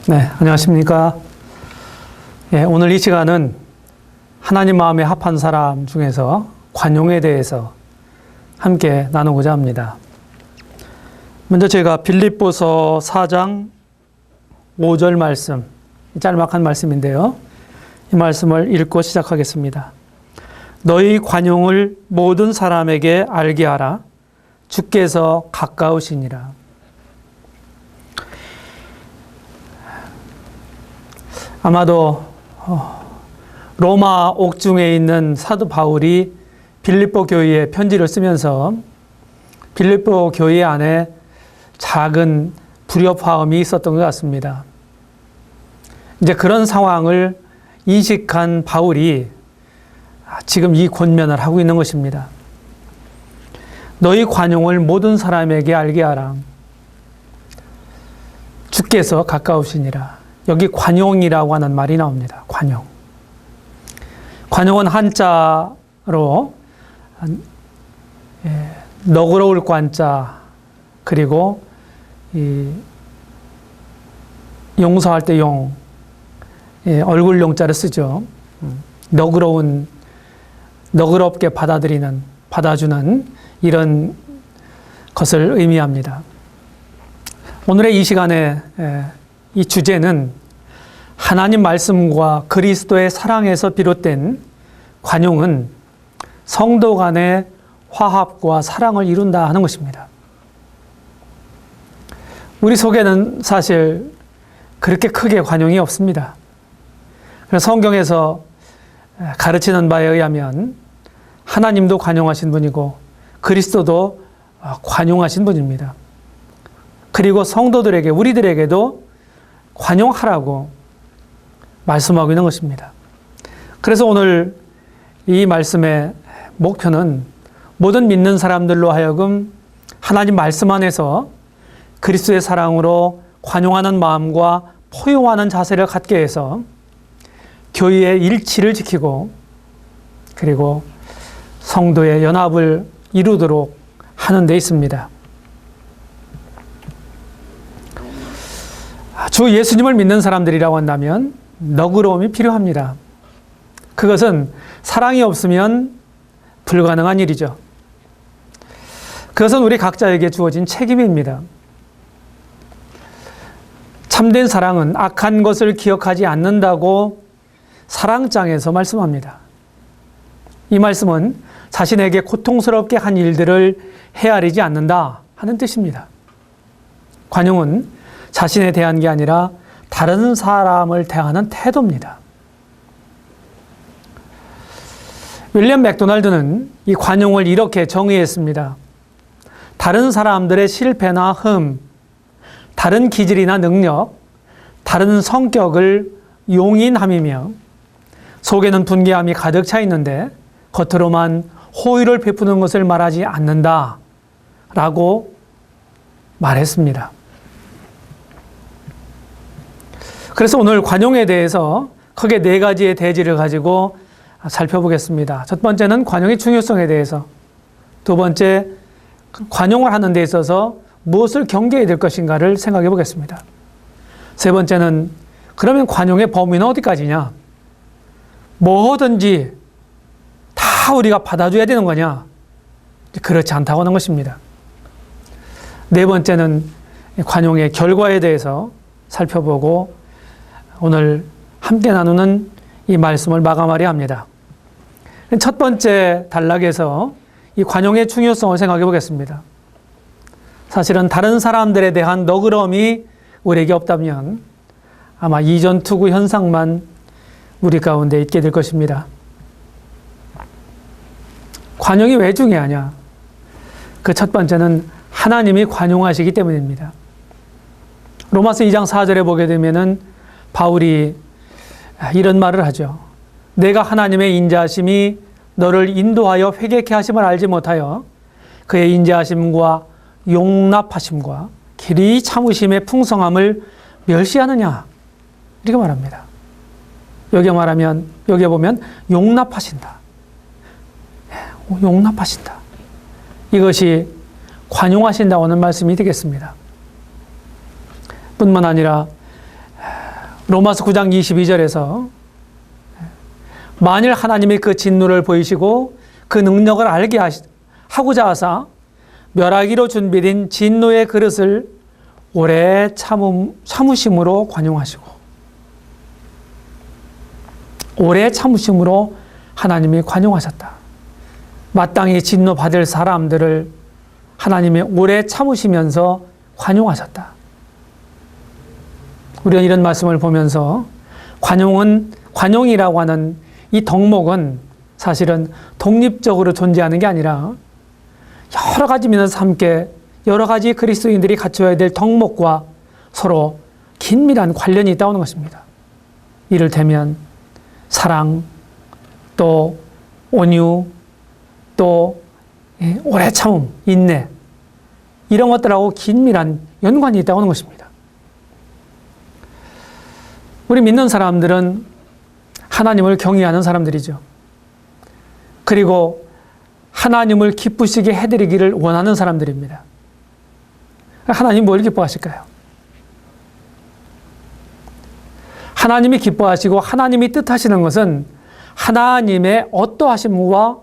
네, 안녕하십니까. 오늘 이 시간은 하나님 마음에 합한 사람 중에서 관용에 대해서 함께 나누고자 합니다. 먼저 제가 빌립보서 4장 5절 말씀, 짤막한 말씀인데요. 이 말씀을 읽고 시작하겠습니다. 너희 관용을 모든 사람에게 알게 하라. 주께서 가까우시니라. 아마도 로마 옥중에 있는 사도 바울이 빌립보 교회에 편지를 쓰면서 빌립보 교회 안에 작은 불협화음이 있었던 것 같습니다. 이제 그런 상황을 인식한 바울이 지금 이 권면을 하고 있는 것입니다. 너희 관용을 모든 사람에게 알게 하라. 주께서 가까우시니라. 여기 관용이라고 하는 말이 나옵니다. 관용. 관용은 한자로 너그러울 관자, 그리고 용서할 때 용, 얼굴 용자를 쓰죠. 너그럽게 받아주는 이런 것을 의미합니다. 오늘의 이 시간에 이 주제는 하나님 말씀과 그리스도의 사랑에서 비롯된 관용은 성도 간의 화합과 사랑을 이룬다 하는 것입니다. 우리 속에는 사실 그렇게 크게 관용이 없습니다. 그래서 성경에서 가르치는 바에 의하면 하나님도 관용하신 분이고 그리스도도 관용하신 분입니다. 그리고 성도들에게, 우리들에게도 관용하라고 말씀하고 있는 것입니다. 그래서 오늘 이 말씀의 목표는 모든 믿는 사람들로 하여금 하나님 말씀 안에서 그리스도의 사랑으로 관용하는 마음과 포용하는 자세를 갖게 해서 교회의 일치를 지키고 그리고 성도의 연합을 이루도록 하는 데 있습니다. 주 예수님을 믿는 사람들이라고 한다면 너그러움이 필요합니다. 그것은 사랑이 없으면 불가능한 일이죠. 그것은 우리 각자에게 주어진 책임입니다. 참된 사랑은 악한 것을 기억하지 않는다고 사랑장에서 말씀합니다. 이 말씀은 자신에게 고통스럽게 한 일들을 헤아리지 않는다 하는 뜻입니다. 관용은 자신에 대한 게 아니라 다른 사람을 대하는 태도입니다. 윌리엄 맥도날드는 이 관용을 이렇게 정의했습니다. 다른 사람들의 실패나 흠, 다른 기질이나 능력, 다른 성격을 용인함이며 속에는 분개함이 가득 차 있는데 겉으로만 호의를 베푸는 것을 말하지 않는다 라고 말했습니다. 그래서 오늘 관용에 대해서 크게 4가지의 대지를 가지고 살펴보겠습니다. 첫 번째는 관용의 중요성에 대해서, 두 번째 관용을 하는 데 있어서 무엇을 경계해야 될 것인가를 생각해 보겠습니다. 세 번째는 그러면 관용의 범위는 어디까지냐? 뭐든지 다 우리가 받아줘야 되는 거냐? 그렇지 않다고 하는 것입니다. 네 번째는 관용의 결과에 대해서 살펴보고 오늘 함께 나누는 이 말씀을 마감하려 합니다. 첫 번째 단락에서 이 관용의 중요성을 생각해 보겠습니다. 사실은 다른 사람들에 대한 너그러움이 우리에게 없다면 아마 이전투구 현상만 우리 가운데 있게 될 것입니다. 관용이 왜 중요하냐? 그 첫 번째는 하나님이 관용하시기 때문입니다. 로마서 2장 4절에 보게 되면은 바울이 이런 말을 하죠. 내가 하나님의 인자하심이 너를 인도하여 회개케 하심을 알지 못하여 그의 인자하심과 용납하심과 길이 참으심의 풍성함을 멸시하느냐? 이렇게 말합니다. 여기에 보면 용납하신다. 용납하신다. 이것이 관용하신다고 하는 말씀이 되겠습니다. 뿐만 아니라 로마서 9장 22절에서 만일 하나님이 그 진노를 보이시고 그 능력을 알게 하고자 하사 멸하기로 준비된 진노의 그릇을 오래 참으심으로 관용하시고, 오래 참으심으로 하나님이 관용하셨다. 마땅히 진노 받을 사람들을 하나님이 오래 참으시면서 관용하셨다. 우리는 이런 말씀을 보면서 관용이라고 하는 이 덕목은 사실은 독립적으로 존재하는 게 아니라 여러 가지 면에서 함께 여러 가지 그리스도인들이 갖춰야 될 덕목과 서로 긴밀한 관련이 있다는 것입니다. 이를테면 사랑, 또 온유, 또 오래 참음, 인내, 이런 것들하고 긴밀한 연관이 있다는 것입니다. 우리 믿는 사람들은 하나님을 경외하는 사람들이죠. 그리고 하나님을 기쁘시게 해드리기를 원하는 사람들입니다. 하나님 뭘 기뻐하실까요? 하나님이 기뻐하시고 하나님이 뜻하시는 것은 하나님의 어떠하심과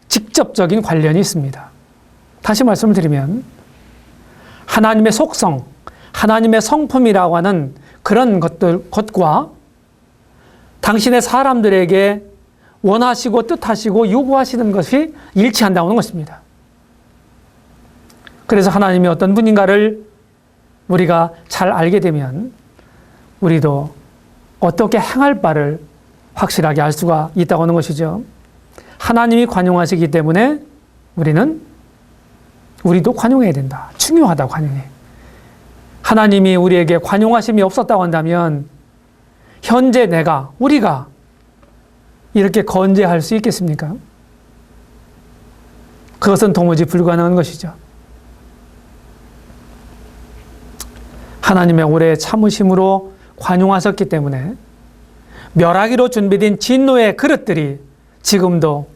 직접적인 관련이 있습니다. 다시 말씀을 드리면 하나님의 속성, 하나님의 성품이라고 하는 그런 것과 당신의 사람들에게 원하시고 뜻하시고 요구하시는 것이 일치한다는 것입니다. 그래서 하나님이 어떤 분인가를 우리가 잘 알게 되면 우리도 어떻게 행할 바를 확실하게 알 수가 있다고 하는 것이죠. 하나님이 관용하시기 때문에 우리도 관용해야 된다. 중요하다, 관용이. 하나님이 우리에게 관용하심이 없었다고 한다면 현재 우리가 이렇게 건재할 수 있겠습니까? 그것은 도무지 불가능한 것이죠. 하나님의 오래 참으심으로 관용하셨기 때문에 멸하기로 준비된 진노의 그릇들이 지금도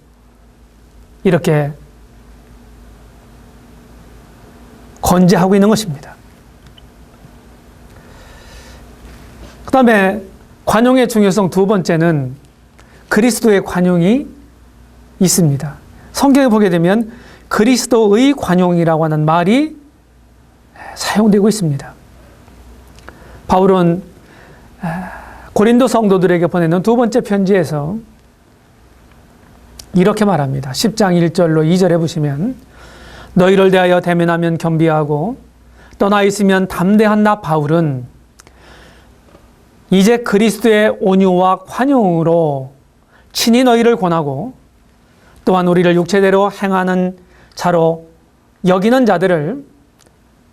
이렇게 건재하고 있는 것입니다. 그 다음에 관용의 중요성 두 번째는 그리스도의 관용이 있습니다. 성경에 보게 되면 그리스도의 관용이라고 하는 말이 사용되고 있습니다. 바울은 고린도 성도들에게 보내는 두 번째 편지에서 이렇게 말합니다. 10장 1절로 2절에 보시면 너희를 대하여 대면하면 겸비하고 떠나 있으면 담대한 나 바울은 이제 그리스도의 온유와 관용으로 친히 너희를 권하고 또한 우리를 육체대로 행하는 자로 여기는 자들을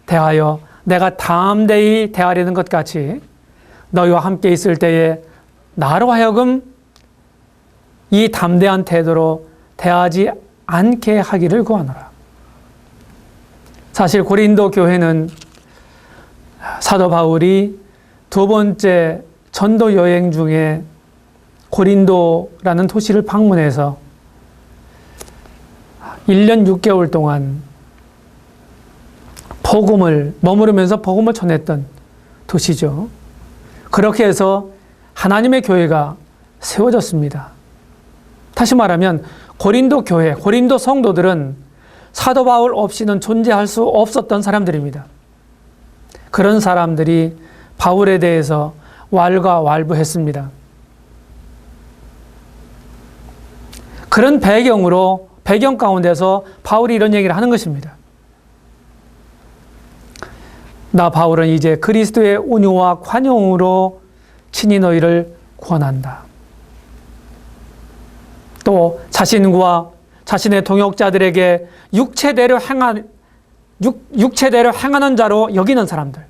대하여 내가 담대히 대하려는 것 같이 너희와 함께 있을 때에 나로 하여금 이 담대한 태도로 대하지 않게 하기를 구하노라. 사실 고린도 교회는 사도 바울이 두 번째 전도 여행 중에 고린도라는 도시를 방문해서 1년 6개월 동안 머무르면서 복음을 전했던 도시죠. 그렇게 해서 하나님의 교회가 세워졌습니다. 다시 말하면 고린도 교회, 고린도 성도들은 사도 바울 없이는 존재할 수 없었던 사람들입니다. 그런 사람들이 바울에 대해서 왈가왈부했습니다. 그런 배경 가운데서 바울이 이런 얘기를 하는 것입니다. 나 바울은 이제 그리스도의 온유와 관용으로 친히 너희를 권한다. 또 자신과 자신의 동역자들에게 육체대로 행하는 자로 여기는 사람들.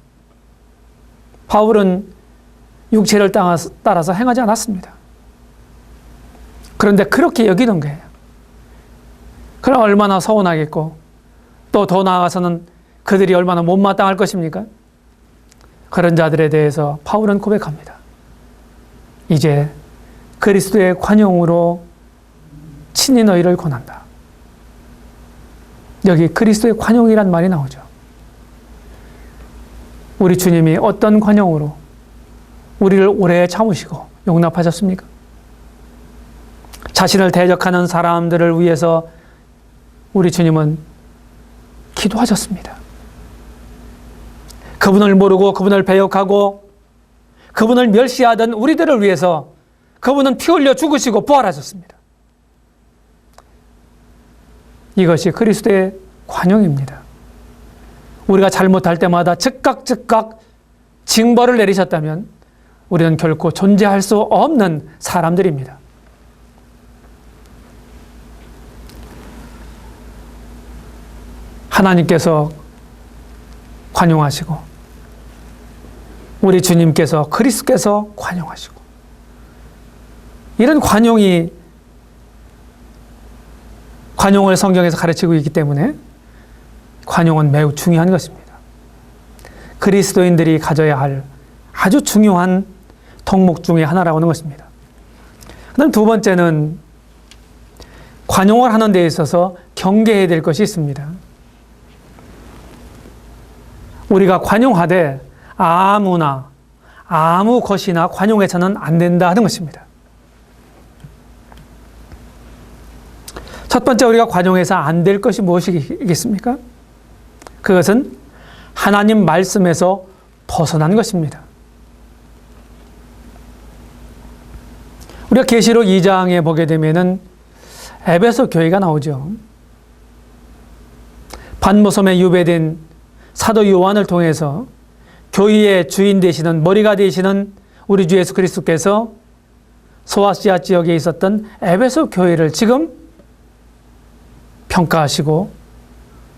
바울은 육체를 따라서 행하지 않았습니다. 그런데 그렇게 여기는 거예요. 그럼 얼마나 서운하겠고 또 더 나아가서는 그들이 얼마나 못마땅할 것입니까? 그런 자들에 대해서 바울은 고백합니다. 이제 그리스도의 관용으로 친히 너희를 권한다. 여기 그리스도의 관용이란 말이 나오죠. 우리 주님이 어떤 관용으로 우리를 오래 참으시고 용납하셨습니까? 자신을 대적하는 사람들을 위해서 우리 주님은 기도하셨습니다. 그분을 모르고 그분을 배역하고 그분을 멸시하던 우리들을 위해서 그분은 피 흘려 죽으시고 부활하셨습니다. 이것이 그리스도의 관용입니다. 우리가 잘못할 때마다 즉각 징벌을 내리셨다면 우리는 결코 존재할 수 없는 사람들입니다. 하나님께서 관용하시고 우리 주님께서 그리스도께서 관용하시고 이런 관용을 성경에서 가르치고 있기 때문에 관용은 매우 중요한 것입니다. 그리스도인들이 가져야 할 아주 중요한 덕목 중에 하나라고 하는 것입니다. 그다음 두 번째는 관용을 하는 데 있어서 경계해야 될 것이 있습니다. 우리가 관용하되 아무나 아무 것이나 관용해서는 안 된다 하는 것입니다. 첫 번째 우리가 관용해서 안 될 것이 무엇이겠습니까? 그것은 하나님 말씀에서 벗어난 것입니다. 우리가 계시록 2장에 보게 되면은 에베소 교회가 나오죠. 반모섬에 유배된 사도 요한을 통해서 교회의 주인 되시는 머리가 되시는 우리 주 예수 그리스도께서 소아시아 지역에 있었던 에베소 교회를 지금 평가하시고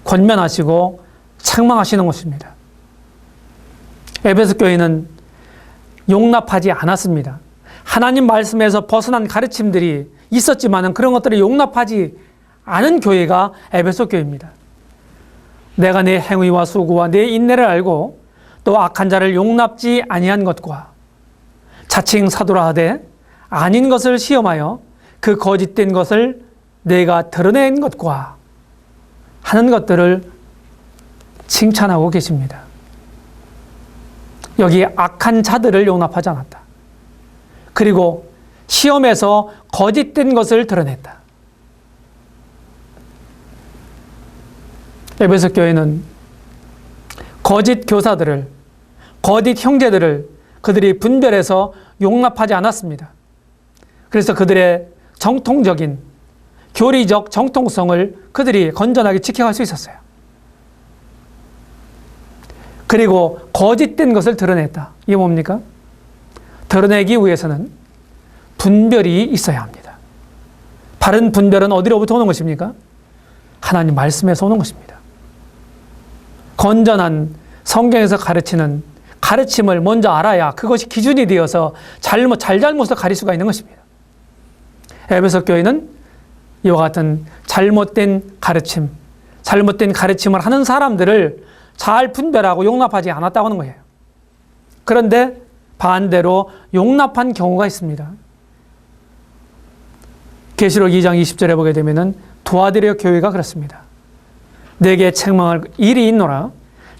권면하시고 책망하시는 것입니다. 에베소 교회는 용납하지 않았습니다. 하나님 말씀에서 벗어난 가르침들이 있었지만 그런 것들을 용납하지 않은 교회가 에베소 교회입니다. 내가 내 행위와 수고와 내 인내를 알고 또 악한 자를 용납지 아니한 것과 자칭 사도라 하되 아닌 것을 시험하여 그 거짓된 것을 내가 드러낸 것과 하는 것들을 칭찬하고 계십니다. 여기 악한 자들을 용납하지 않았다. 그리고 시험에서 거짓된 것을 드러냈다. 에베소 교회는 거짓 교사들을, 거짓 형제들을 그들이 분별해서 용납하지 않았습니다. 그래서 그들의 정통적인 교리적 정통성을 그들이 건전하게 지켜갈 수 있었어요. 그리고 거짓된 것을 드러냈다. 이게 뭡니까? 드러내기 위해서는 분별이 있어야 합니다. 바른 분별은 어디로부터 오는 것입니까? 하나님 말씀에서 오는 것입니다. 건전한 성경에서 가르치는 가르침을 먼저 알아야 그것이 기준이 되어서 잘잘못을 가릴 수가 있는 것입니다. 에베소 교회는 이와 같은 잘못된 가르침을 하는 사람들을 잘 분별하고 용납하지 않았다고 하는 거예요. 그런데 반대로 용납한 경우가 있습니다. 계시록 2장 20절에 보게 되면은 두아디라 교회가 그렇습니다. 내게 책망할 일이 있노라.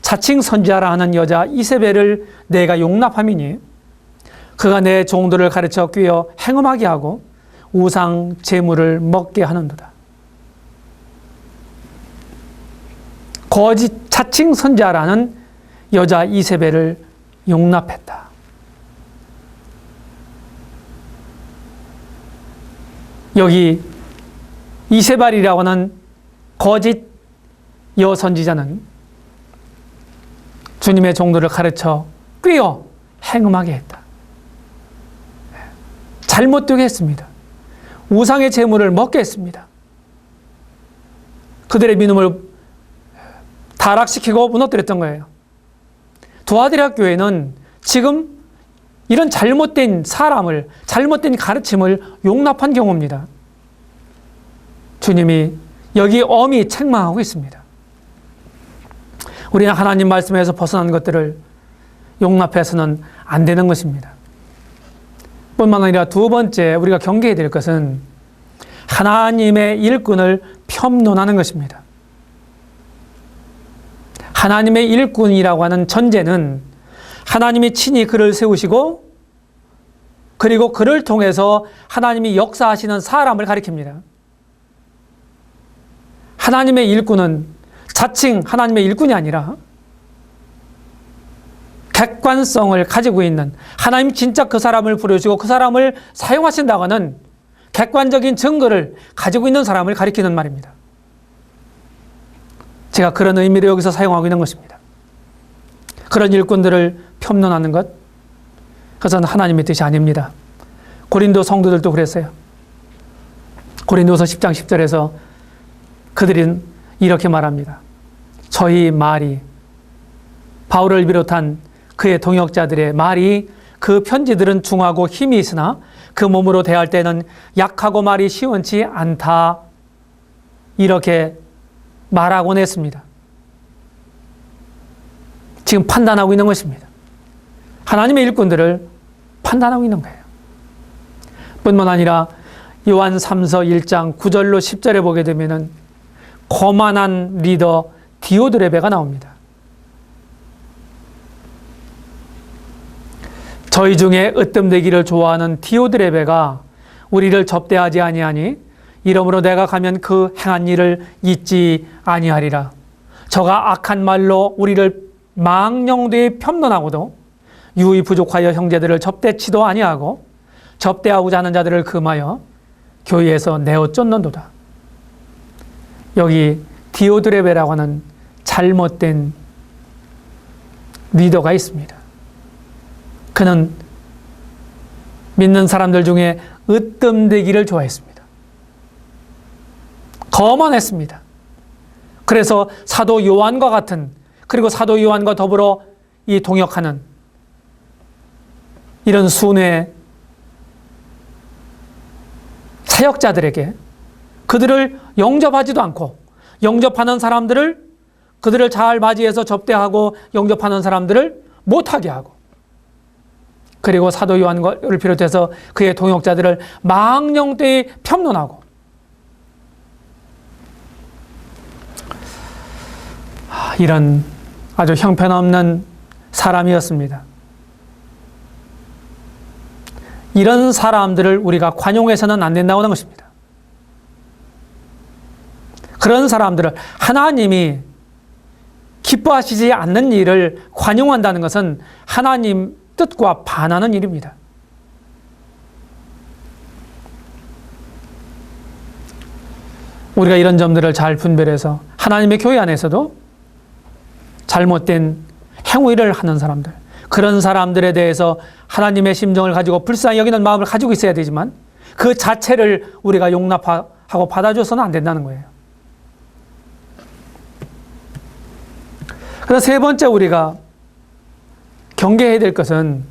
자칭 선지자라 하는 여자 이세벨을 내가 용납함이니 그가 내 종들을 가르쳐 꿰어 행음하게 하고 우상 제물을 먹게 하는도다. 거짓 자칭 선지자라는 여자 이세벨을 용납했다. 여기 이세벨이라고 하는 거짓 여선지자는 주님의 종들을 가르쳐 꿰어 행음하게 했다. 잘못되게 했습니다. 우상의 제물을 먹게 했습니다. 그들의 믿음을 타락시키고 무너뜨렸던 거예요. 두아디라 교회는 지금 이런 잘못된 가르침을 용납한 경우입니다. 주님이 여기 엄히 책망하고 있습니다. 우리는 하나님 말씀에서 벗어난 것들을 용납해서는 안 되는 것입니다. 뿐만 아니라 두 번째 우리가 경계해야 될 것은 하나님의 일꾼을 폄론하는 것입니다. 하나님의 일꾼이라고 하는 전제는 하나님이 친히 그를 세우시고 그리고 그를 통해서 하나님이 역사하시는 사람을 가리킵니다. 하나님의 일꾼은 자칭 하나님의 일꾼이 아니라 객관성을 가지고 있는, 하나님 진짜 그 사람을 부르시고 그 사람을 사용하신다고는 객관적인 증거를 가지고 있는 사람을 가리키는 말입니다. 제가 그런 의미로 여기서 사용하고 있는 것입니다. 그런 일꾼들을 폄론하는 것, 그것은 하나님의 뜻이 아닙니다. 고린도 성도들도 그랬어요. 고린도서 10장 10절에서 그들은 이렇게 말합니다. 저희 말이, 바울을 비롯한 그의 동역자들의 말이, 그 편지들은 중하고 힘이 있으나 그 몸으로 대할 때는 약하고 말이 시원치 않다. 이렇게 말하곤 했습니다. 지금 판단하고 있는 것입니다. 하나님의 일꾼들을 판단하고 있는 거예요. 뿐만 아니라 요한 3서 1장 9절로 10절에 보게 되면은 거만한 리더 디오드레베가 나옵니다. 저희 중에 으뜸되기를 좋아하는 디오드레베가 우리를 접대하지 아니하니 이러므로 내가 가면 그 행한 일을 잊지 아니하리라. 저가 악한 말로 우리를 망령되이 폄론하고도 유의 부족하여 형제들을 접대치도 아니하고 접대하고자 하는 자들을 금하여 교회에서 내어 쫓는도다. 여기 디오드레베라고 하는 잘못된 리더가 있습니다. 그는 믿는 사람들 중에 으뜸되기를 좋아했습니다. 거만했습니다. 그래서 사도 요한과 같은, 그리고 사도 요한과 더불어 이 동역하는 이런 순회 사역자들에게 그들을 영접하지도 않고, 영접하는 사람들을, 그들을 잘 맞이해서 접대하고 영접하는 사람들을 못하게 하고, 그리고 사도 요한을 비롯해서 그의 동역자들을 망령되이 폄론하고, 이런 아주 형편없는 사람이었습니다. 이런 사람들을 우리가 관용해서는 안 된다고 하는 것입니다. 그런 사람들을, 하나님이 기뻐하시지 않는 일을 관용한다는 것은 하나님 뜻과 반하는 일입니다. 우리가 이런 점들을 잘 분별해서 하나님의 교회 안에서도 잘못된 행위를 하는 사람들, 그런 사람들에 대해서 하나님의 심정을 가지고 불쌍히 여기는 마음을 가지고 있어야 되지만 그 자체를 우리가 용납하고 받아줘서는 안 된다는 거예요. 그래서 세 번째 우리가 경계해야 될 것은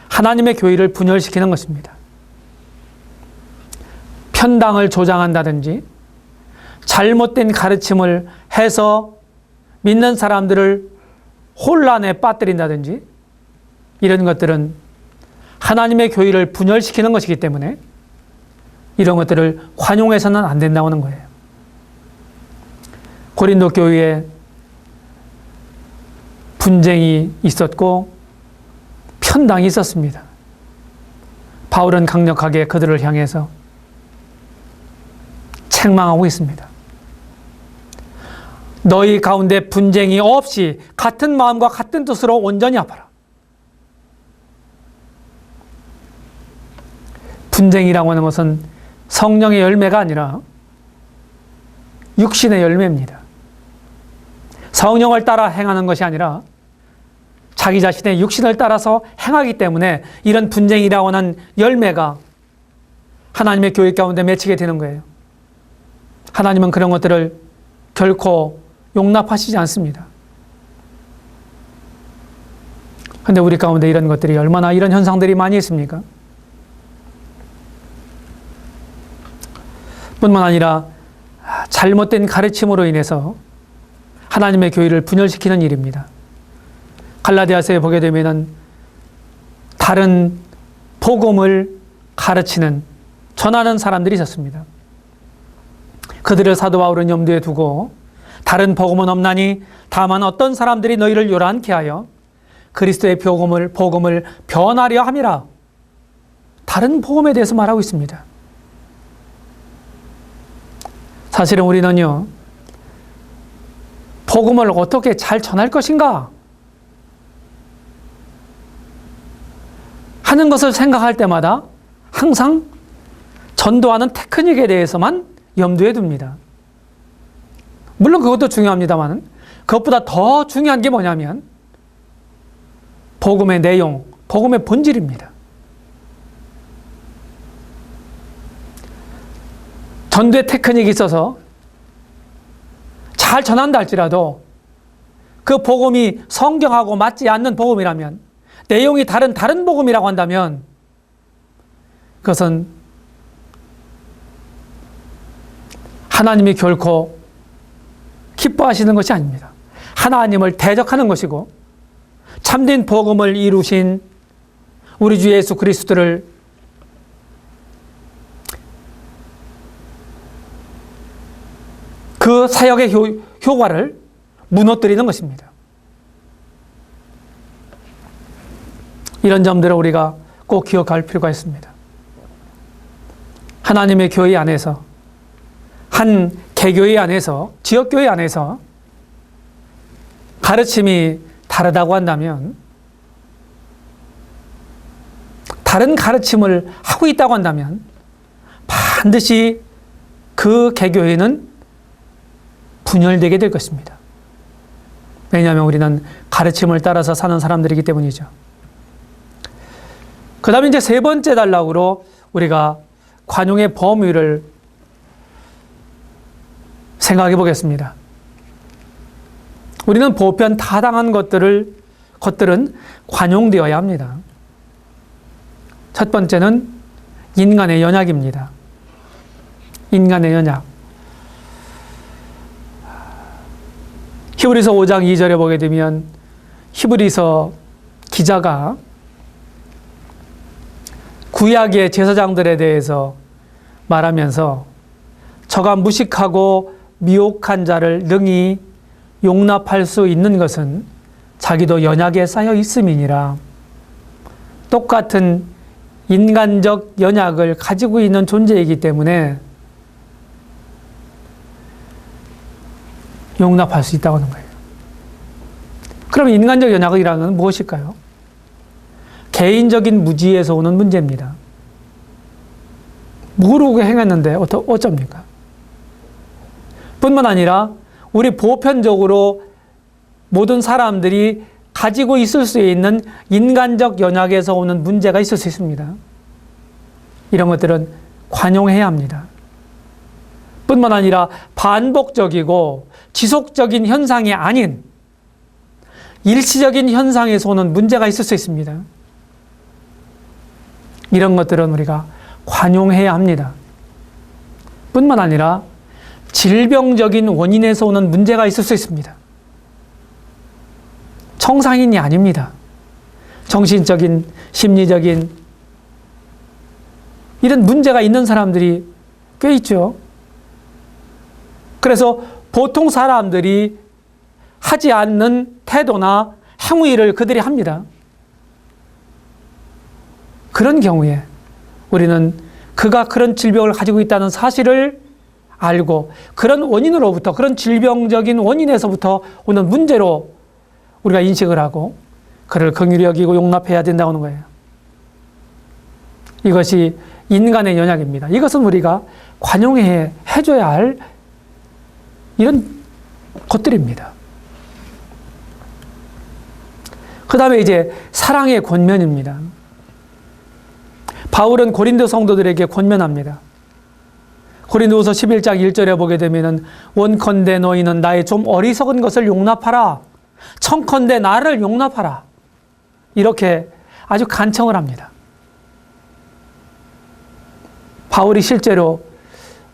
하나님의 교회를 분열시키는 것입니다. 편당을 조장한다든지 잘못된 가르침을 해서 믿는 사람들을 혼란에 빠뜨린다든지 이런 것들은 하나님의 교회를 분열시키는 것이기 때문에 이런 것들을 관용해서는 안 된다고 하는 거예요. 고린도 교회에 분쟁이 있었고 편당이 있었습니다. 바울은 강력하게 그들을 향해서 책망하고 있습니다. 너희 가운데 분쟁이 없이 같은 마음과 같은 뜻으로 온전히 합하라. 분쟁이라고 하는 것은 성령의 열매가 아니라 육신의 열매입니다. 성령을 따라 행하는 것이 아니라 자기 자신의 육신을 따라서 행하기 때문에 이런 분쟁이라고 하는 열매가 하나님의 교회 가운데 맺히게 되는 거예요. 하나님은 그런 것들을 결코 용납하시지 않습니다. 그런데 우리 가운데 이런 것들이 얼마나, 이런 현상들이 많이 있습니까? 뿐만 아니라 잘못된 가르침으로 인해서 하나님의 교회를 분열시키는 일입니다. 갈라디아서에 보게 되면은 다른 복음을 가르치는, 전하는 사람들이 있었습니다. 그들을 사도 바울은 염두에 두고 다른 복음은 없나니 다만 어떤 사람들이 너희를 요란케 하여 그리스도의 복음을 변하려 함이라. 다른 복음에 대해서 말하고 있습니다. 사실은 우리는요, 복음을 어떻게 잘 전할 것인가 하는 것을 생각할 때마다 항상 전도하는 테크닉에 대해서만 염두에 둡니다. 물론 그것도 중요합니다만 그것보다 더 중요한 게 뭐냐면 복음의 내용, 복음의 본질입니다. 전도의 테크닉이 있어서 잘 전한다 할지라도 그 복음이 성경하고 맞지 않는 복음이라면, 내용이 다른 복음이라고 한다면 그것은 하나님이 결코 기뻐하시는 것이 아닙니다. 하나님을 대적하는 것이고 참된 복음을 이루신 우리 주 예수 그리스도를 그 사역의 효과를 무너뜨리는 것입니다. 이런 점들을 우리가 꼭 기억할 필요가 있습니다. 하나님의 교회 안에서, 한 개교회 안에서, 지역교회 안에서 가르침이 다르다고 한다면, 다른 가르침을 하고 있다고 한다면 반드시 그 개교회는 분열되게 될 것입니다. 왜냐하면 우리는 가르침을 따라서 사는 사람들이기 때문이죠. 그 다음에 이제 세 번째 단락으로 우리가 관용의 범위를 생각해 보겠습니다. 우리는 보편 타당한 것들은 관용되어야 합니다. 첫 번째는 인간의 연약입니다. 인간의 연약. 히브리서 5장 2절에 보게 되면 히브리서 기자가 구약의 제사장들에 대해서 말하면서 저가 무식하고 미혹한 자를 능히 용납할 수 있는 것은 자기도 연약에 쌓여 있음이니라. 똑같은 인간적 연약을 가지고 있는 존재이기 때문에 용납할 수 있다고 하는 거예요. 그럼 인간적 연약이라는 건 무엇일까요? 개인적인 무지에서 오는 문제입니다. 모르고 행했는데 어쩝니까? 뿐만 아니라 우리 보편적으로 모든 사람들이 가지고 있을 수 있는 인간적 연약에서 오는 문제가 있을 수 있습니다. 이런 것들은 관용해야 합니다. 뿐만 아니라 반복적이고 지속적인 현상이 아닌 일시적인 현상에서 오는 문제가 있을 수 있습니다. 이런 것들은 우리가 관용해야 합니다. 뿐만 아니라 질병적인 원인에서 오는 문제가 있을 수 있습니다. 청상인이 아닙니다. 정신적인, 심리적인 이런 문제가 있는 사람들이 꽤 있죠. 그래서 보통 사람들이 하지 않는 태도나 행위를 그들이 합니다. 그런 경우에 우리는 그가 그런 질병을 가지고 있다는 사실을 알고 그런 원인으로부터, 그런 질병적인 원인에서부터 오는 문제로 우리가 인식을 하고 그를 긍휼히 여기고 용납해야 된다고 하는 거예요. 이것이 인간의 연약입니다. 이것은 우리가 관용해줘야 할 이런 것들입니다. 그 다음에 이제 사랑의 권면입니다. 바울은 고린도 성도들에게 권면합니다. 고린도후서 11장 1절에 보게 되면은 원컨대 너희는 나의 좀 어리석은 것을 용납하라. 청컨대 나를 용납하라. 이렇게 아주 간청을 합니다. 바울이 실제로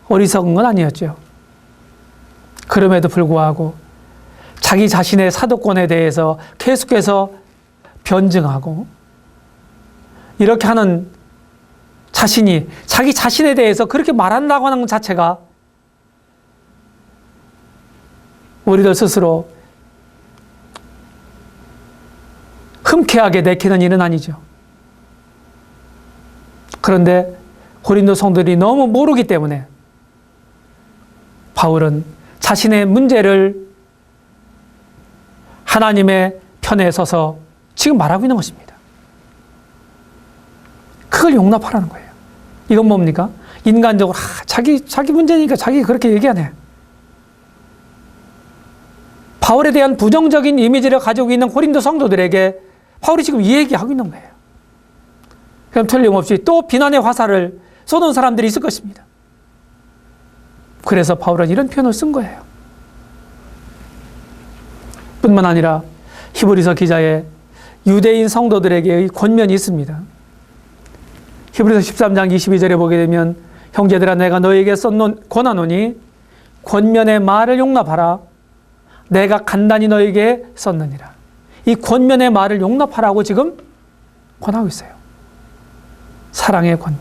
어리석은 건 아니었죠. 그럼에도 불구하고 자기 자신의 사도권에 대해서 계속해서 변증하고 이렇게 하는 자신이 자기 자신에 대해서 그렇게 말한다고 하는 것 자체가 우리들 스스로 흔쾌하게 내키는 일은 아니죠. 그런데 고린도 성도들이 너무 모르기 때문에 바울은 자신의 문제를 하나님의 편에 서서 지금 말하고 있는 것입니다. 그걸 용납하라는 거예요. 이건 뭡니까? 인간적으로 자기 문제니까 자기 그렇게 얘기하네. 바울에 대한 부정적인 이미지를 가지고 있는 고린도 성도들에게 바울이 지금 이 얘기하고 있는 거예요. 그럼 틀림없이 또 비난의 화살을 쏘는 사람들이 있을 것입니다. 그래서 바울은 이런 표현을 쓴 거예요. 뿐만 아니라 히브리서 기자의 유대인 성도들에게의 권면이 있습니다. 히브리서 13장 22절에 보게 되면 형제들아 내가 너에게 권하노니 권면의 말을 용납하라. 내가 간단히 너에게 썼느니라. 이 권면의 말을 용납하라고 지금 권하고 있어요. 사랑의 권면.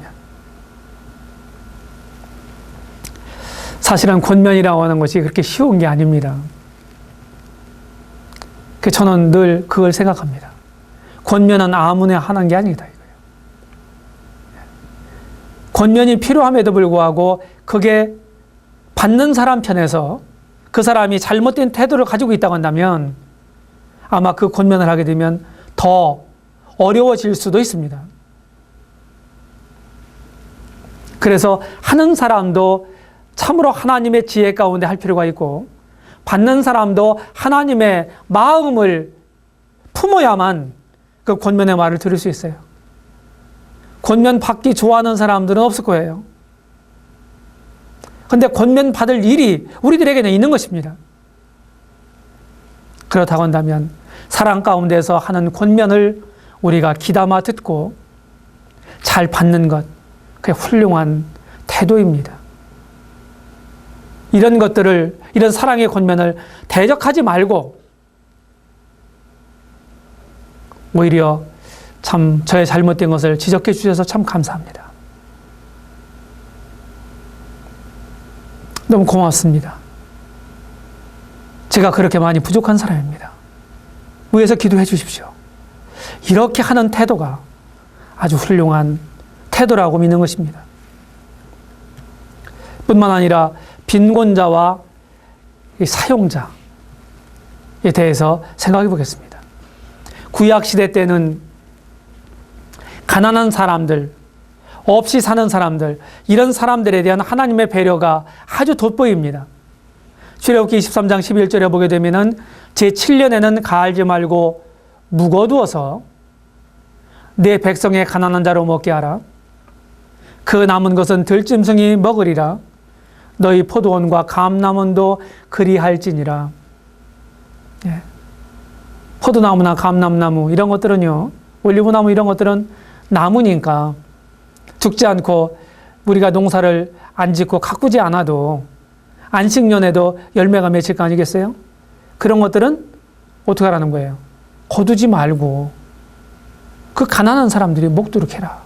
사실은 권면이라고 하는 것이 그렇게 쉬운 게 아닙니다. 저는 늘 그걸 생각합니다. 권면은 아무나 하는 게 아니다 이거예요. 권면이 필요함에도 불구하고 그게 받는 사람 편에서 그 사람이 잘못된 태도를 가지고 있다고 한다면 아마 그 권면을 하게 되면 더 어려워질 수도 있습니다. 그래서 하는 사람도 참으로 하나님의 지혜 가운데 할 필요가 있고 받는 사람도 하나님의 마음을 품어야만 그 권면의 말을 들을 수 있어요. 권면 받기 좋아하는 사람들은 없을 거예요. 그런데 권면 받을 일이 우리들에게는 있는 것입니다. 그렇다고 한다면 사랑 가운데서 하는 권면을 우리가 귀담아 듣고 잘 받는 것, 그게 훌륭한 태도입니다. 이런 것들을, 이런 사랑의 권면을 대적하지 말고 오히려 참 저의 잘못된 것을 지적해 주셔서 참 감사합니다. 너무 고맙습니다. 제가 그렇게 많이 부족한 사람입니다. 위에서 기도해 주십시오. 이렇게 하는 태도가 아주 훌륭한 태도라고 믿는 것입니다. 뿐만 아니라 빈곤자와 사용자에 대해서 생각해 보겠습니다. 구약시대 때는 가난한 사람들, 없이 사는 사람들, 이런 사람들에 대한 하나님의 배려가 아주 돋보입니다. 출애굽기 23장 11절에 보게 되면은 제7년에는 가알지 말고 묵어두어서 내 백성의 가난한 자로 먹게 하라. 그 남은 것은 들짐승이 먹으리라. 너희 포도원과 감람원도 그리할지니라. 예. 포도나무나 감람나무 이런 것들은요, 올리브나무 이런 것들은 나무니까 죽지 않고 우리가 농사를 안 짓고 가꾸지 않아도 안식년에도 열매가 맺힐 거 아니겠어요? 그런 것들은 어떻게 하라는 거예요? 거두지 말고 그 가난한 사람들이 먹도록 해라.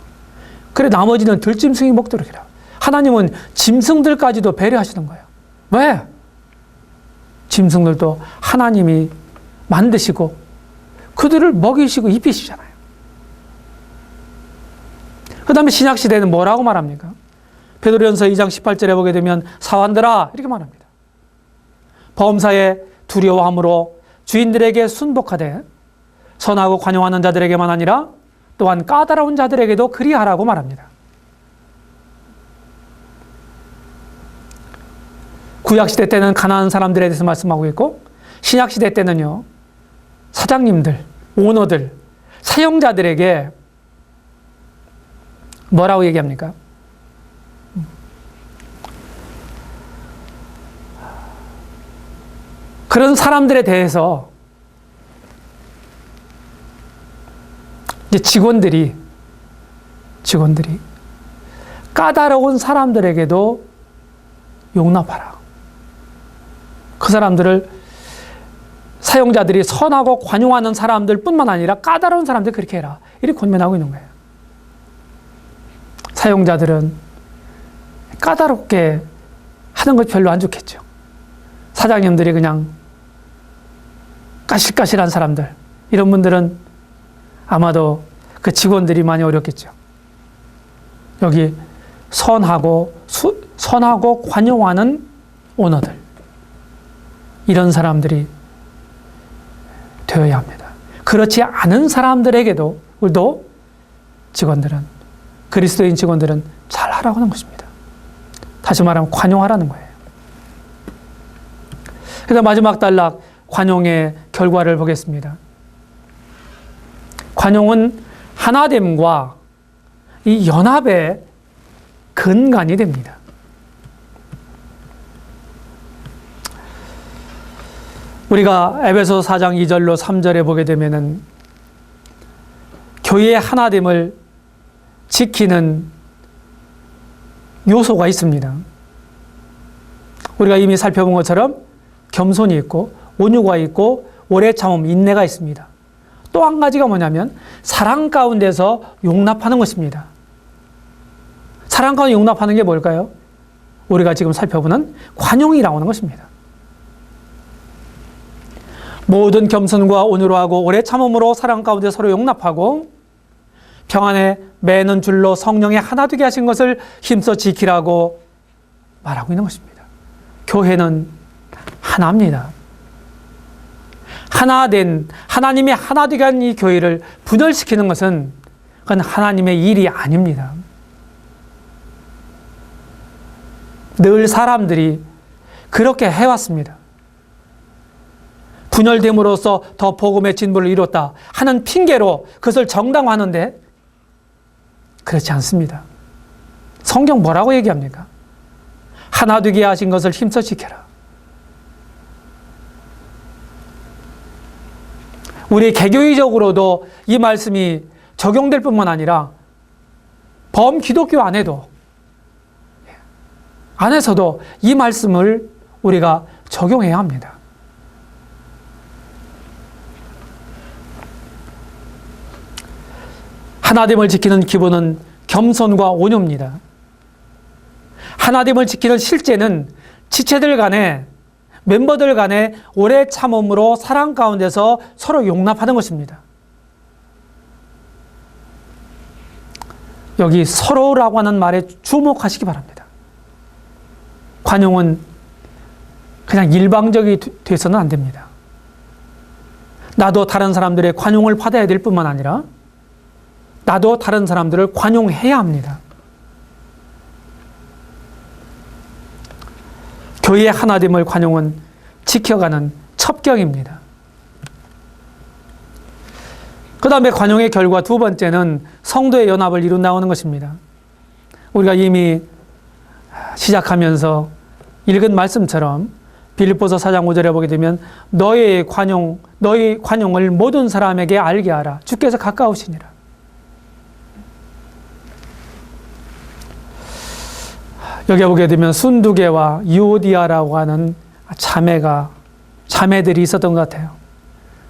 그래 나머지는 들짐승이 먹도록 해라. 하나님은 짐승들까지도 배려하시는 거예요. 왜? 짐승들도 하나님이 만드시고 그들을 먹이시고 입히시잖아요. 그 다음에 신약시대는 뭐라고 말합니까? 베드로전서 2장 18절에 보게 되면 사환들아 이렇게 말합니다. 범사에 두려워함으로 주인들에게 순복하되 선하고 관용하는 자들에게만 아니라 또한 까다로운 자들에게도 그리하라고 말합니다. 구약시대 때는 가난한 사람들에 대해서 말씀하고 있고 신약시대 때는요, 사장님들, 오너들, 사용자들에게 뭐라고 얘기합니까? 그런 사람들에 대해서 이제 직원들이 까다로운 사람들에게도 용납하라. 그 사람들을 사용자들이 선하고 관용하는 사람들 뿐만 아니라 까다로운 사람들 그렇게 해라. 이렇게 권면하고 있는 거예요. 사용자들은 까다롭게 하는 것 별로 안 좋겠죠. 사장님들이 그냥 까실까실한 사람들, 이런 분들은 아마도 그 직원들이 많이 어렵겠죠. 여기 선하고 관용하는 오너들, 이런 사람들이 되어야 합니다. 그렇지 않은 사람들에게도 우리도 직원들은, 그리스도인 직원들은 잘하라고 하는 것입니다. 다시 말하면 관용하라는 거예요. 그래서 마지막 단락, 관용의 결과를 보겠습니다. 관용은 하나됨과 이 연합의 근간이 됩니다. 우리가 에베소서 4장 2절로 3절에 보게 되면은 교회의 하나됨을 지키는 요소가 있습니다. 우리가 이미 살펴본 것처럼 겸손이 있고 온유가 있고 오래 참음, 인내가 있습니다. 또 한 가지가 뭐냐면 사랑 가운데서 용납하는 것입니다. 사랑 가운데 용납하는 게 뭘까요? 우리가 지금 살펴보는 관용이라고 하는 것입니다. 모든 겸손과 온유로 하고 오래 참음으로 사랑 가운데 서로 용납하고 평안에 매는 줄로 성령의 하나 되게 하신 것을 힘써 지키라고 말하고 있는 것입니다. 교회는 하나입니다. 하나된, 하나님의 하나 되게 한 이 교회를 분열시키는 것은 그건 하나님의 일이 아닙니다. 늘 사람들이 그렇게 해왔습니다. 분열됨으로써 더 복음의 진보를 이뤘다 하는 핑계로 그것을 정당화하는데 그렇지 않습니다. 성경 뭐라고 얘기합니까? 하나 되게 하신 것을 힘써 지켜라. 우리 개교의적으로도 이 말씀이 적용될 뿐만 아니라 범기독교 안에서도 이 말씀을 우리가 적용해야 합니다. 하나됨을 지키는 기본은 겸손과 온유입니다. 하나됨을 지키는 실제는 지체들 간에, 멤버들 간에 오래 참음으로 사랑 가운데서 서로 용납하는 것입니다. 여기 서로라고 하는 말에 주목하시기 바랍니다. 관용은 그냥 일방적이 돼서는 안 됩니다. 나도 다른 사람들의 관용을 받아야 될 뿐만 아니라 나도 다른 사람들을 관용해야 합니다. 교회의 하나됨을 관용은 지켜가는 첩경입니다. 그 다음에 관용의 결과 두 번째는 성도의 연합을 이룬다는 것입니다. 우리가 이미 시작하면서 읽은 말씀처럼 빌립보서 4장 5절에 보게 되면 너의 관용을 모든 사람에게 알게 하라. 주께서 가까우시니라. 여기 보게 되면 순두개와 유오디아라고 하는 자매들이 있었던 것 같아요.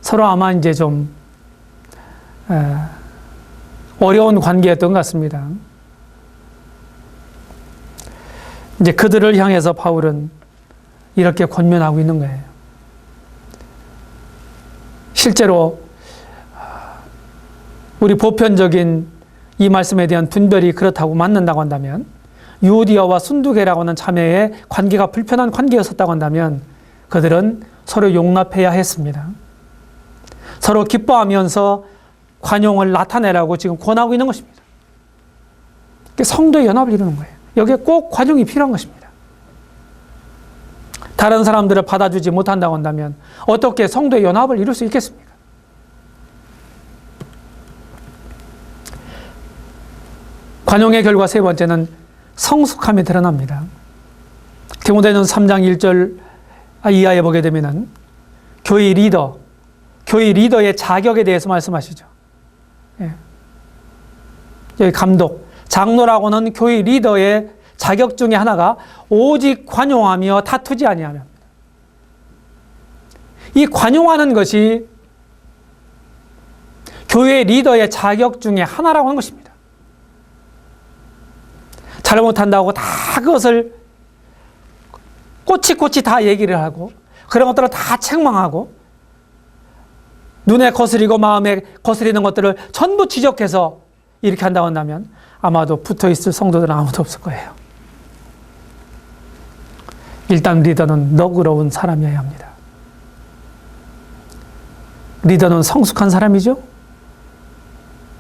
서로 아마 이제 좀 어려운 관계였던 것 같습니다. 이제 그들을 향해서 바울은 이렇게 권면하고 있는 거예요. 실제로 우리 보편적인 이 말씀에 대한 분별이 그렇다고 맞는다고 한다면 유오디아와 순두개라고 하는 자매의 관계가 불편한 관계였었다고 한다면 그들은 서로 용납해야 했습니다. 서로 기뻐하면서 관용을 나타내라고 지금 권하고 있는 것입니다. 성도의 연합을 이루는 거예요. 여기에 꼭 관용이 필요한 것입니다. 다른 사람들을 받아주지 못한다고 한다면 어떻게 성도의 연합을 이룰 수 있겠습니까? 관용의 결과 세 번째는 성숙함이 드러납니다. 디모데전서 3장 1절 이하에 보게 되면은 교회 리더의 자격에 대해서 말씀하시죠. 예. 여기 감독, 장로라고는 교회 리더의 자격 중에 하나가 오직 관용하며 다투지 아니하며. 이 관용하는 것이 교회 리더의 자격 중에 하나라고 하는 것입니다. 잘못한다고 다 그것을 꼬치꼬치 다 얘기를 하고 그런 것들을 다 책망하고 눈에 거스리고 마음에 거스리는 것들을 전부 지적해서 이렇게 한다고 한다면 아마도 붙어있을 성도들은 아무도 없을 거예요. 일단 리더는 너그러운 사람이어야 합니다. 리더는 성숙한 사람이죠.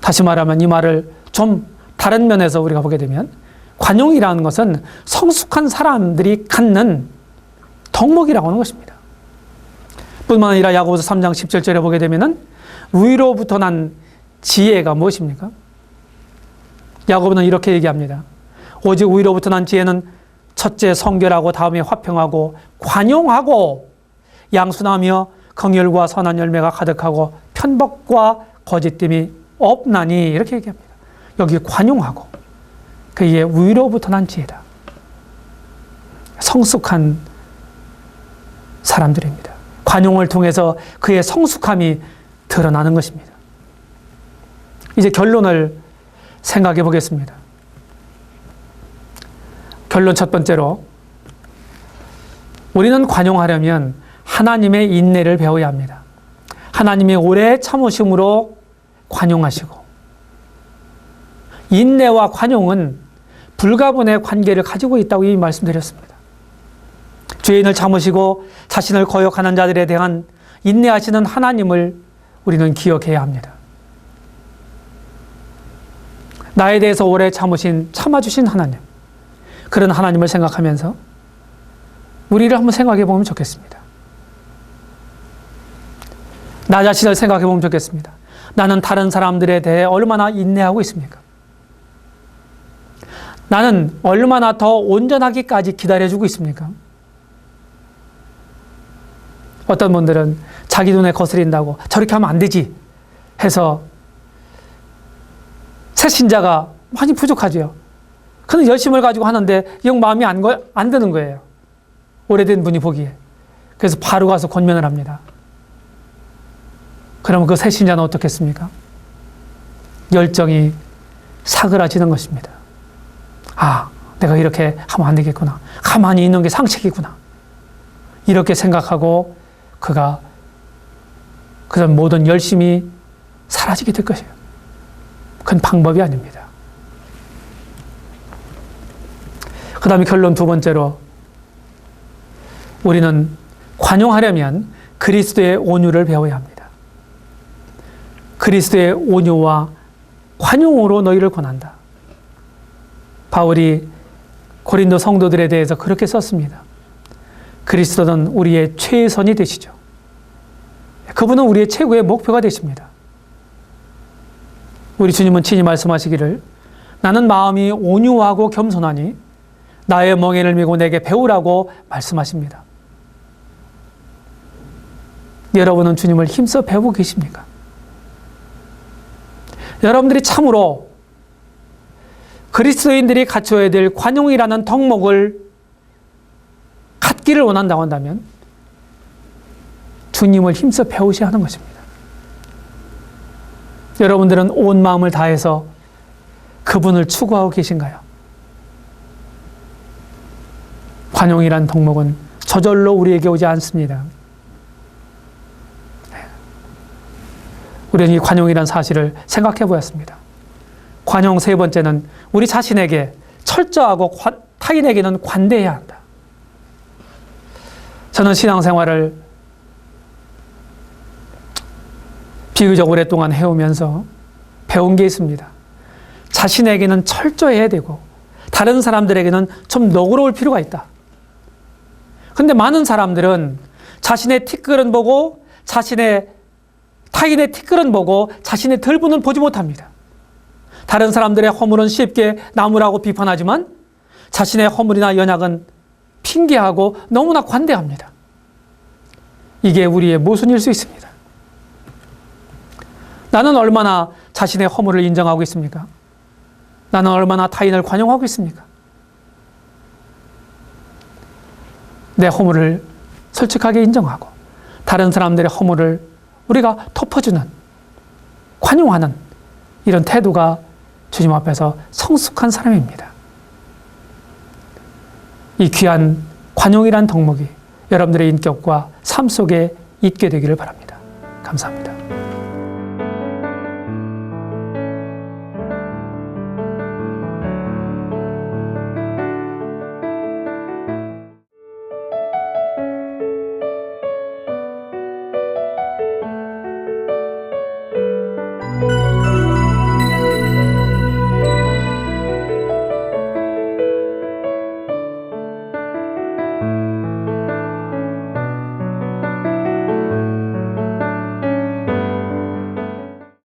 다시 말하면 이 말을 좀 다른 면에서 우리가 보게 되면 관용이라는 것은 성숙한 사람들이 갖는 덕목이라고 하는 것입니다. 뿐만 아니라 야고보서 3장 17절에 보게 되면은 위로부터 난 지혜가 무엇입니까? 야고보는 이렇게 얘기합니다. 오직 위로부터 난 지혜는 첫째 성결하고 다음에 화평하고 관용하고 양순하며 긍휼과 선한 열매가 가득하고 편법과 거짓됨이 없나니 이렇게 얘기합니다. 여기 관용하고 그의 위로부터 난 지혜다. 성숙한 사람들입니다. 관용을 통해서 그의 성숙함이 드러나는 것입니다. 이제 결론을 생각해 보겠습니다. 결론 첫 번째로 우리는 관용하려면 하나님의 인내를 배워야 합니다. 하나님의 오래 참으심으로 관용하시고 인내와 관용은 불가분의 관계를 가지고 있다고 이미 말씀드렸습니다. 죄인을 참으시고 자신을 거역하는 자들에 대한 인내하시는 하나님을 우리는 기억해야 합니다. 나에 대해서 오래 참아주신 하나님, 그런 하나님을 생각하면서 우리를 한번 생각해 보면 좋겠습니다. 나 자신을 생각해 보면 좋겠습니다. 나는 다른 사람들에 대해 얼마나 인내하고 있습니까? 나는 얼마나 더 온전하기까지 기다려주고 있습니까? 어떤 분들은 자기 눈에 거스린다고 저렇게 하면 안 되지 해서 새 신자가 많이 부족하죠. 그는 열심을 가지고 하는데 영 마음이 안 드는 거예요. 오래된 분이 보기에. 그래서 바로 가서 권면을 합니다. 그러면 그 새 신자는 어떻겠습니까? 열정이 사그라지는 것입니다. 아, 내가 이렇게 하면 안 되겠구나. 가만히 있는 게 상책이구나. 이렇게 생각하고 그가 그런 모든 열심이 사라지게 될 것이에요. 그건 방법이 아닙니다. 그 다음에 결론 두 번째로 우리는 관용하려면 그리스도의 온유를 배워야 합니다. 그리스도의 온유와 관용으로 너희를 권한다. 바울이 고린도 성도들에 대해서 그렇게 썼습니다. 그리스도는 우리의 최선이 되시죠. 그분은 우리의 최고의 목표가 되십니다. 우리 주님은 친히 말씀하시기를 나는 마음이 온유하고 겸손하니 나의 멍에를 메고 내게 배우라고 말씀하십니다. 여러분은 주님을 힘써 배우고 계십니까? 여러분들이 참으로 그리스도인들이 갖춰야 될 관용이라는 덕목을 갖기를 원한다고 한다면 주님을 힘써 배우셔야 하는 것입니다. 여러분들은 온 마음을 다해서 그분을 추구하고 계신가요? 관용이란 덕목은 저절로 우리에게 오지 않습니다. 우리는 이 관용이란 사실을 생각해 보았습니다. 관용 세 번째는 우리 자신에게 철저하고 타인에게는 관대해야 한다. 저는 신앙생활을 비교적 오랫동안 해오면서 배운 게 있습니다. 자신에게는 철저해야 되고 다른 사람들에게는 좀 너그러울 필요가 있다. 그런데 많은 사람들은 자신의 티끌은 보고 타인의 티끌은 보고 자신의 덜부는 보지 못합니다. 다른 사람들의 허물은 쉽게 나무라고 비판하지만 자신의 허물이나 연약은 핑계하고 너무나 관대합니다. 이게 우리의 모순일 수 있습니다. 나는 얼마나 자신의 허물을 인정하고 있습니까? 나는 얼마나 타인을 관용하고 있습니까? 내 허물을 솔직하게 인정하고 다른 사람들의 허물을 우리가 덮어주는, 관용하는 이런 태도가 주님 앞에서 성숙한 사람입니다. 이 귀한 관용이란 덕목이 여러분들의 인격과 삶 속에 있게 되기를 바랍니다. 감사합니다.